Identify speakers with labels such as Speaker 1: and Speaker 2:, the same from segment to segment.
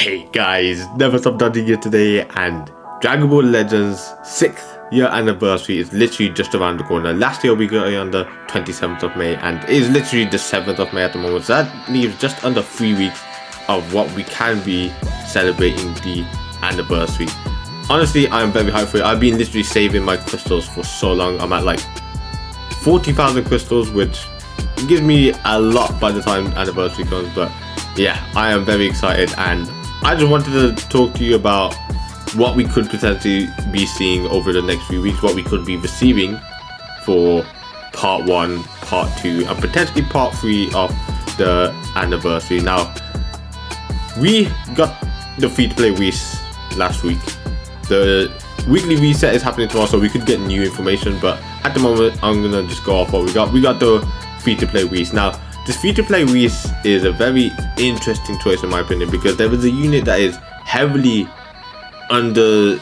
Speaker 1: Hey guys, Never Stop Dotting here today, and Dragon Ball Legends 6th year anniversary is literally just around the corner. Last year we got it on the 27th of May and it is literally the 7th of May at the moment, so that leaves just under 3 weeks of what we can be celebrating the anniversary. Honestly, I am very hyped for it. I've been literally saving my crystals for so long. I'm at like 40,000 crystals, which gives me a lot by the time anniversary comes, but yeah, I am very excited, and I just wanted to talk to you about what we could potentially be seeing over the next few weeks, what we could be receiving for part 1, part 2, and potentially part 3 of the anniversary. Now, we got the free-to-play weeks last week. The weekly reset is happening tomorrow, so we could get new information, but at the moment, I'm gonna just go off what we got. We got the free-to-play weeks. Now, this free-to-play Whis is a very interesting choice in my opinion, because there is a unit that is heavily underrated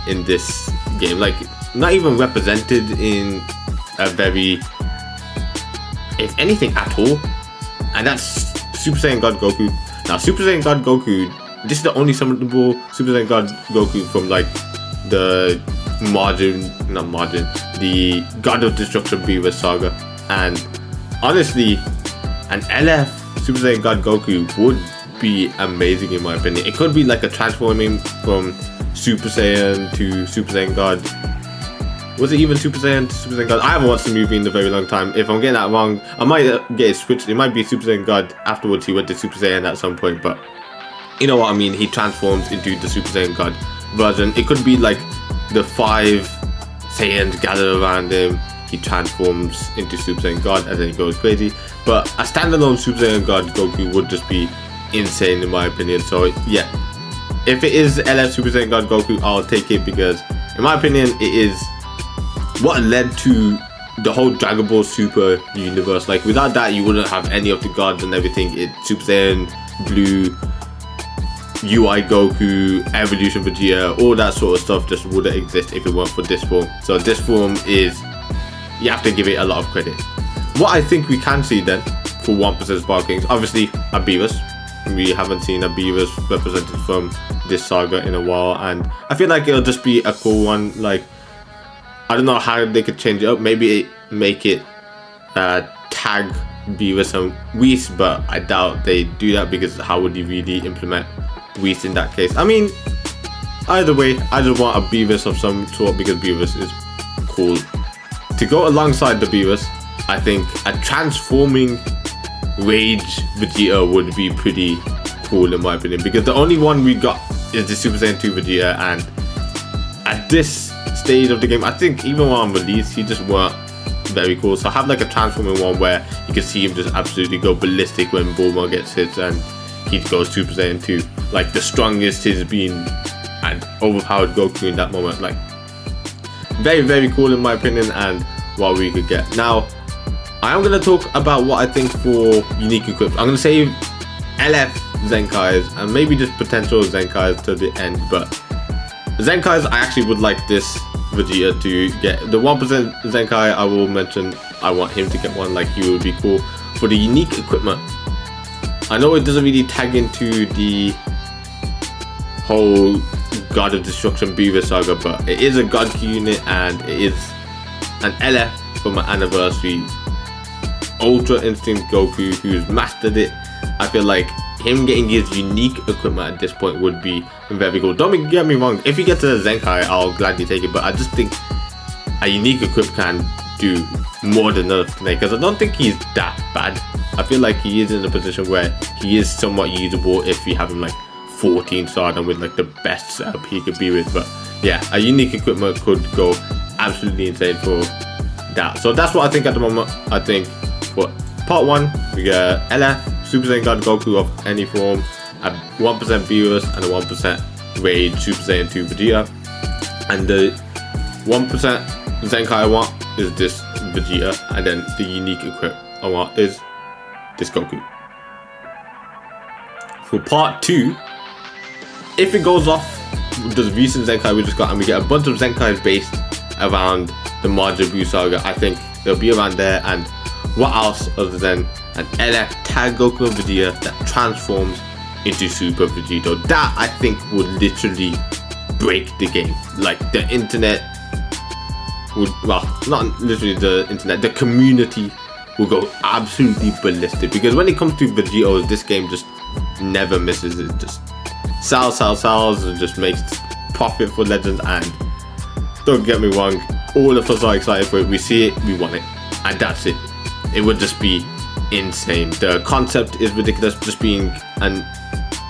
Speaker 1: in this game, like not even represented in a very, if anything at all, and that's Super Saiyan God Goku. Now Super Saiyan God Goku, this is the only summonable Super Saiyan God Goku from like the the God of Destruction Beerus saga, and honestly, an LF Super Saiyan God Goku would be amazing in my opinion. It could be like a transforming from Super Saiyan to Super Saiyan God. Was it even Super Saiyan to Super Saiyan God? I haven't watched the movie in a very long time. If I'm getting that wrong, I might get it switched. It might be Super Saiyan God. Afterwards, he went to Super Saiyan at some point, but you know what I mean. He transforms into the Super Saiyan God version. It could be like the 5 Saiyans gather around him. He transforms into Super Saiyan God and then he goes crazy. But a standalone Super Saiyan God Goku would just be insane in my opinion. So yeah, if it is LF Super Saiyan God Goku, I'll take it, because in my opinion it is what led to the whole Dragon Ball Super universe. Like without that you wouldn't have any of the gods and everything. Super Saiyan Blue, UI Goku, Evolution Vegeta, all that sort of stuff just wouldn't exist if it weren't for this form. So this form is, you have to give it a lot of credit. What I think we can see then for 1% Spark Kings, obviously a Beerus. We haven't seen a Beerus represented from this saga in a while, and I feel like it'll just be a cool one. Like, I don't know how they could change it up. Maybe make it tag Beerus and Whis, but I doubt they do that, because how would you really implement Whis in that case? I mean, either way, I just want a Beerus of some sort, because Beerus is cool. To go alongside the Beerus, I think a transforming Rage Vegeta would be pretty cool in my opinion, because the only one we got is the Super Saiyan 2 Vegeta, and at this stage of the game, I think even on release, he just weren't very cool. So have like a transforming one where you can see him just absolutely go ballistic when Bulma gets hit, and he goes Super Saiyan 2, like the strongest he's been and overpowered Goku in that moment. Like, very, very cool in my opinion, and what we could get. Now, I am going to talk about what I think for unique equip. I'm going to save LF Zenkais and maybe just potential Zenkais to the end, but Zenkais, I actually would like this Vegeta to get. The 1% Zenkai, I will mention, I want him to get one, like he would be cool. For the unique equipment, I know it doesn't really tag into the whole God of Destruction Beerus saga, but it is a God Key unit, and it is an LF from my anniversary, Ultra Instinct Goku, who's mastered it. I feel like him getting his unique equipment at this point would be very cool. Don't get me wrong, if he gets a Zenkai, I'll gladly take it, but I just think a unique equip can do more than enough tonight, because I don't think he's that bad. I feel like he is in a position where he is somewhat usable if you have him like 14 star and with like the best setup he could be with. But yeah, a unique equipment could go absolutely insane for that. So that's what I think at the moment. I think for part 1 we get LF Super Saiyan God Goku of any form, a 1% Beerus and a 1% Rage Super Saiyan 2 Vegeta, and the 1% Zenkai I want is this Vegeta, and then the unique equip I want is this Goku. For part 2, if it goes off the recent Zenkai we just got and we get a bunch of Zenkais based around the Majin Buu saga, I think they'll be around there. And what else other than an LF Tag Goku and Vegeta that transforms into Super Vegito. That I think would literally break the game. Like the internet would, well, not literally the internet, the community will go absolutely ballistic, because when it comes to Vegetos, this game just never misses. It just sells, and just makes profit for Legends. And don't get me wrong, all of us are excited for it. We see it, we want it, and that's it. It would just be insane. The concept is ridiculous. Just being an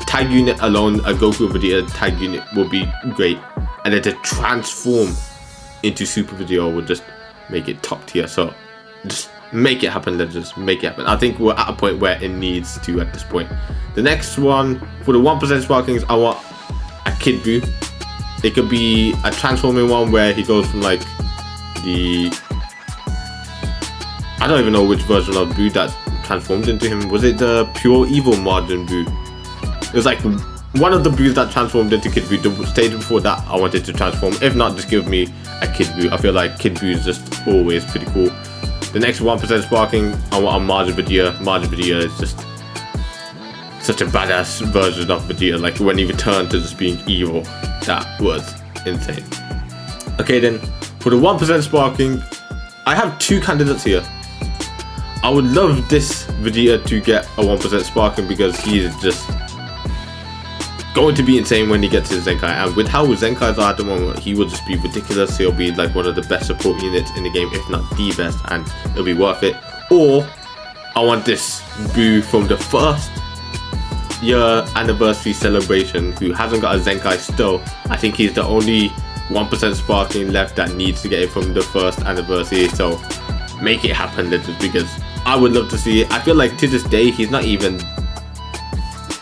Speaker 1: tag unit alone, a Goku and Vegeta tag unit will be great, and then to transform into Super Vegeta would just make it top tier. So just make it happen, Legends, make it happen. I think we're at a point where it needs to at this point. The next one, for the 1% sparkings, I want a Kid Buu. It could be a transforming one where he goes from like the, I don't even know which version of Buu that transformed into him. Was it the pure evil Margin Buu? It was like one of the Buus that transformed into Kid Buu. The stage before that I wanted to transform. If not, just give me a Kid Buu. I feel like Kid Buu is just always pretty cool. The next 1% sparking, I want a Margin Vegeta. Margin Vegeta is just such a badass version of Vegeta. Like when he returned to just being evil, that was insane. Okay then, for the 1% sparking, I have two candidates here. I would love this Vegeta to get a 1% sparking, because he is just going to be insane when he gets his Zenkai, and with how Zenkais are at the moment, he will just be ridiculous. He'll be like one of the best support units in the game, if not the best, and it'll be worth it. Or I want this Buu from the first year anniversary celebration, who hasn't got a Zenkai still. I think he's the only 1% sparking left that needs to get it from the first anniversary. So make it happen, Legends, because I would love to see it. I feel like to this day he's not even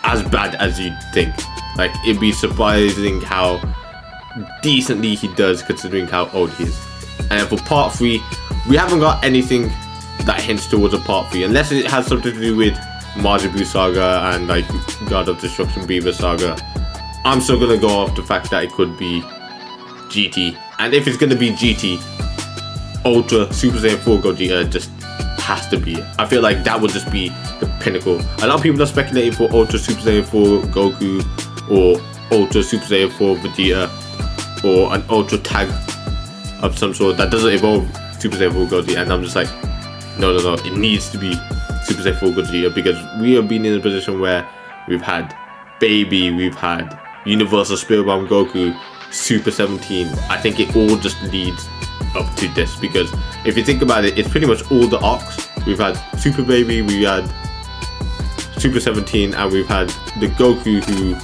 Speaker 1: as bad as you'd think. Like, it'd be surprising how decently he does, considering how old he is. And for part 3, we haven't got anything that hints towards a part 3, unless it has something to do with Majin Buu Saga and like God of Destruction Beaver Saga. I'm still gonna go off the fact that it could be GT, and if it's gonna be GT, Ultra Super Saiyan 4 Gogeta just has to be it. I feel like that would just be the pinnacle. A lot of people are speculating for Ultra Super Saiyan 4 Goku, or Ultra Super Saiyan 4 Vegeta, or an Ultra tag of some sort that doesn't evolve Super Saiyan 4 Gogeta, and I'm just like, no, it needs to be Super Saiyan 4 Gogeta, because we have been in a position where we've had Baby, we've had Universal Spirit Bomb Goku, Super 17. I think it all just leads up to this, because if you think about it, it's pretty much all the arcs. We've had Super Baby, we had Super 17, and we've had the Goku who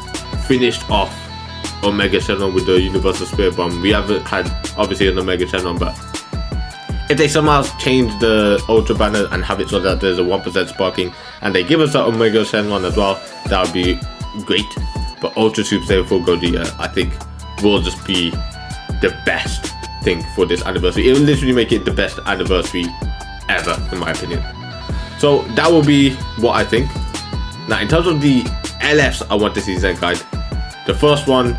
Speaker 1: finished off Omega Shenron with the Universal Spirit Bomb. We haven't had obviously an Omega Shenron, but if they somehow change the Ultra banner and have it so that there's a 1% sparking, and they give us that Omega Shenron as well, that would be great. But Ultra Super Saiyan 4 Gogeta, I think, will just be the best thing for this anniversary. It will literally make it the best anniversary ever, in my opinion. So that will be what I think. Now, in terms of the LFs I want to see Zenkai, the first one,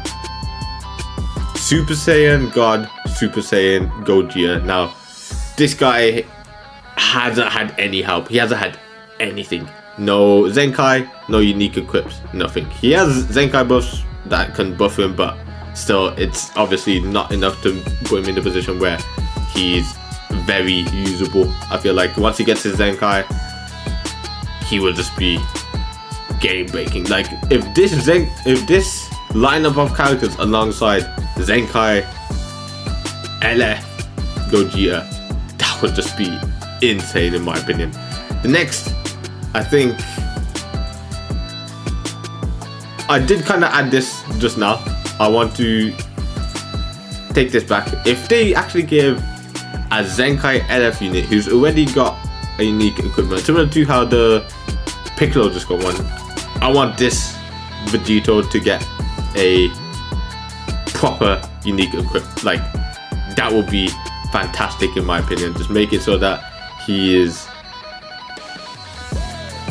Speaker 1: Super Saiyan God, Super Saiyan Gogeta. Now, this guy hasn't had any help. He hasn't had anything. No Zenkai, no unique equips, nothing. He has Zenkai buffs that can buff him, but still, it's obviously not enough to put him in a position where he's very usable. I feel like once he gets his Zenkai, he will just be game breaking. Like, if this lineup of characters alongside Zenkai, LF, Gogeta, that would just be insane in my opinion. The next, I think I did kind of add this just now. I want to take this back. If they actually give a Zenkai LF unit who's already got a unique equipment, similar to how the Piccolo just got one, I want this Vegito to get a proper unique equip. Like, that would be fantastic in my opinion. Just make it so that he is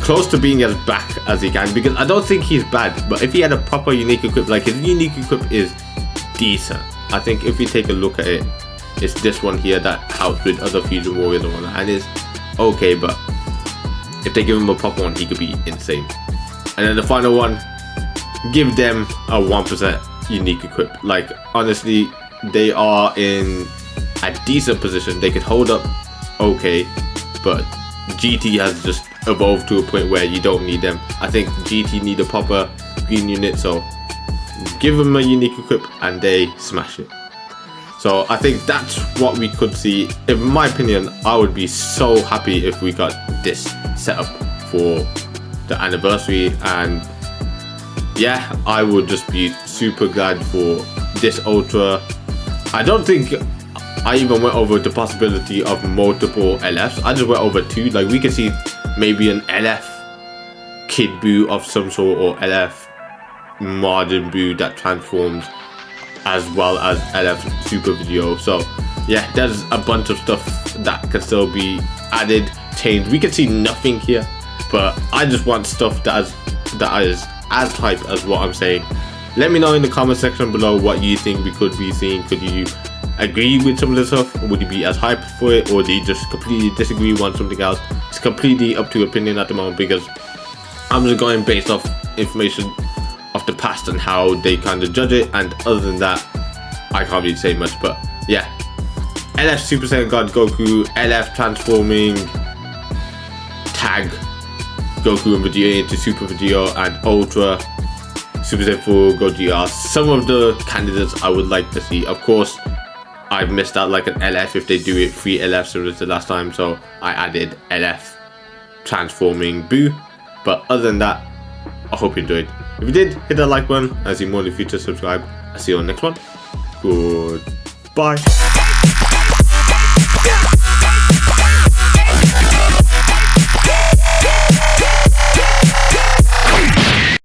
Speaker 1: close to being as back as he can, because I don't think he's bad, but if he had a proper unique equip, like his unique equip is decent. I think if we take a look at it, it's this one here that helps with other Fusion Warriors and whatnot, and it's okay, but if they give him a proper one, he could be insane. And then the final one, give them a 1% unique equip. Like, honestly, they are in a decent position. They could hold up okay, but GT has just evolved to a point where you don't need them. I think GT need a proper green unit, so give them a unique equip and they smash it. So I think that's what we could see. In my opinion, I would be so happy if we got this setup for the anniversary, and yeah, I would just be super glad for this ultra. I don't think I even went over the possibility of multiple LFs. I just went over 2. Like, we could see maybe an LF Kid Boo of some sort, or LF Margin Boo that transforms, as well as LF Super Video. So yeah, there's a bunch of stuff that can still be added, changed. We can see nothing here, but I just want stuff that is as hype as what I'm saying. Let me know in the comment section below what you think we could be seeing. Could you agree with some of the stuff? Would you be as hyped for it, or do you just completely disagree, want something else? It's completely up to opinion at the moment, because I'm just going based off information of the past and how they kind of judge it, and other than that I can't really say much. But yeah, LF Super Saiyan God Goku, LF transforming tag Goku and Vegeta into Super Vegeta, and Ultra Super Saiyan 4 Gogeta. Some of the candidates I would like to see. Of course, I've missed out like an LF if they do it 3 LF similar to last time, so I added LF transforming Boo. But other than that, I hope you enjoyed. If you did, hit that like button. As you more in the future, subscribe. I'll see you on the next one. Goodbye.